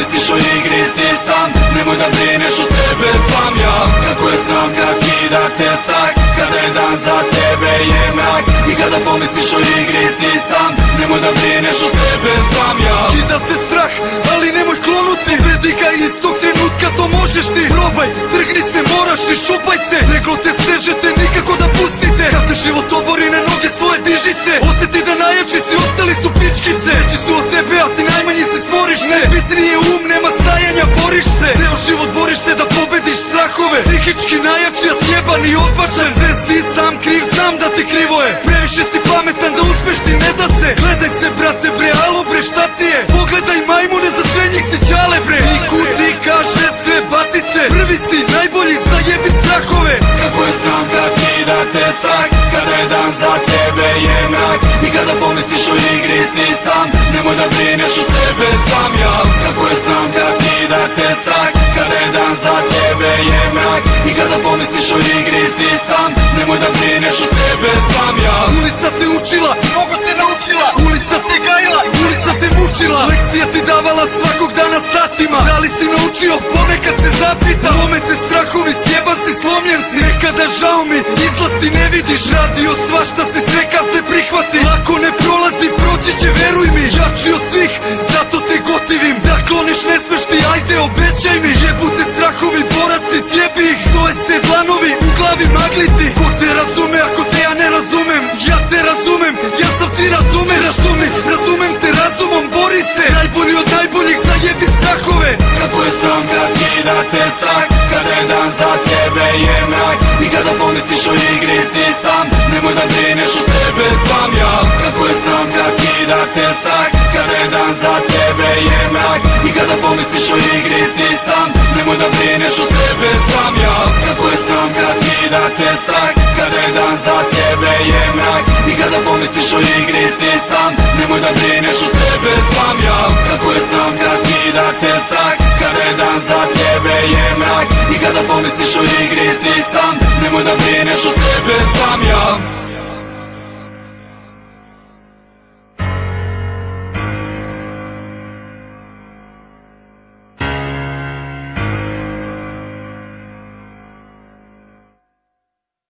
pomisliš o igri si sam, nemoj da brineš o sebe sam ja. Kako je sram kad kida te strah, kada je dan za tebe je mrak. I kada pomisliš o igri si sam, nemoj da brineš o sebe sam ja. Kida te strah, ali nemoj klonuti, vedi ga istog trenutka, to možeš ti. Probaj, trgni se, moraš i ščupaj se, nego te stežete nikako da pustite. Kad te život obori na noge svoje, diži se, osjeti da najjači si, ostali su pičkice. Veći su od tebe, a ti najmanji se, smoriš se. Najbitnije um, nema stajanja, boriš se. Ceo život boriš se da pobediš strahove. Psihički najjači, a sjeban i odbačen. Sve si sam kriv, znam da ti krivo je. Previše si pametan da uspeš, ti ne da se. Gledaj se brate bre, alo bre, šta ti je? Pogledaj majmune, za sve njih si ćale bre. Niku ti kaže sve batice, prvi si, najbolji, zajebi strahove. Kako je sram kad kida te strah, kada je dan za tebe je mrak. I kada pomisliš o igri si sam, nemoj da brineš o sebe sam ja. Kako je sram kad kida te strah, kada je dan za tebe je mrak. I kada pomisliš o igri si sam, nemoj da brineš o sebe sam ja. Ulica te učila, mnogo te naučila, ulica te gajila, ulica te mučila. Lekcija ti davala svakog dana satima, da li si naučio, ponekad se zapita. Lome te strahovi, sjeba si, slomljen si. Nekada žao mi, izlaz ti ne vidiš, radio svašta si, sve kazne prihvati. Lako ne prolazi, proći će, veruj mi. Jači od svih, zato te gotivim. Da kloniš ne smeš ti, ajde obećaj mi. Jebu te strahovi, boraci, sjebi ih. Stoje se dlanovi, u glavi magliti. Ko te razume ako te ja ne razumem? Ja te razumem, ja sam ti razumem. Razumem te razumom, bori se. Najbolji od najboljih, zajebi strahove. Kako je sram kad kida te strah, kada je dan za tebe je mrak. I kada pomisliš o igri si sam, nemoj da brineš o sebe sam ja. Kako je sram kad kida te strah, kada je dan za tebe je mrak. I kada pomisliš o igri si sam, nemoj da brineš o sebe sam ja. Kako je sram kad kida te strah, kada je dan za tebe je mrak. I kada pomisliš o igri si sam, nemoj da brineš o sebe sam ja. Kako je sram kad kida te strah, kada je dan za tebe je mrak. I kada pomisliš o igri si sam, nemoj da brineš o sebe sam ja.